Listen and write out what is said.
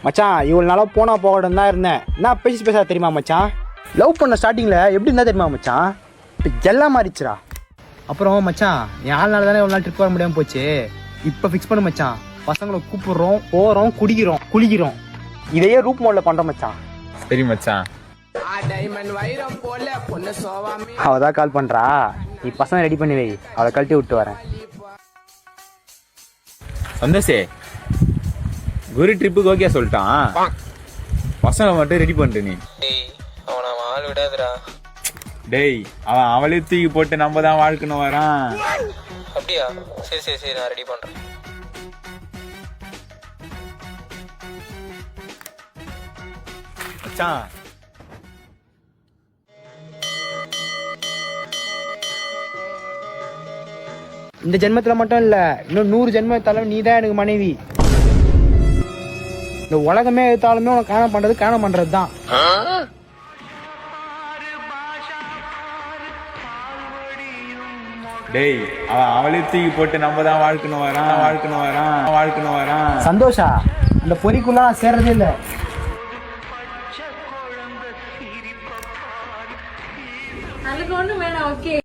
மச்சான் இவ்வளோ நாளாக போனா போகணும் தான் இருந்தேன். நான் பேச தெரியுமா மச்சான்? லவ் பண்ண ஸ்டார்டிங்கில் எப்படி இருந்தால் தெரியுமா மச்சான்? இப்போ எல்லாம் மாறிச்சுரா. அப்புறம் மச்சான் என் 4 நாள் தானே இவ்வளோ நாள் ட்ரிப் வர முடியாமல் போச்சு. இப்போ ஃபிக்ஸ் பண்ணு மச்சான். பசங்களை கூப்பிடுறோம், போகிறோம், குளிக்கிறோம். இதையே ரூப் மோடில் பண்ணுறோம் மச்சான். சரி மச்சான். அவதான் கால் பண்றா. நீ பசங்க ரெடி பண்ணி வை, அவளை கழட்டி விட்டு வரேன். சந்தோஷே, குரு ட்ரிப்புக்கு ஓகே சொல்லிட்டான். பசங்க மட்டும் ரெடி பண்ணிட்டு நீ. அவனை ஆள் விடாதுடா. டேய், அவன் அவளே தூக்கி போட்டு நம்ம தான் வாழ்க்கணும் வரான். அப்படியா? சரி நான் ரெடி பண்றேன். மச்சான் இந்த ஜென்மத்துல மட்டும் இல்ல, இன்னும் 100 ஜென்மத்தாலும் நீ தான் எனக்கு மனைவி. இந்த உலகமே எடுத்தாலுமே உனக்கு காண பண்றது தான். டேய், அவன் அவளே தூக்கி போட்டு நம்ம தான் வாழ்க்கணும் வரான். சந்தோஷா, அந்த பொறிக்குள்ள சேர்றதே இல்லை. அதுக்கு ஒண்ணும் வேணாம். ஓகே.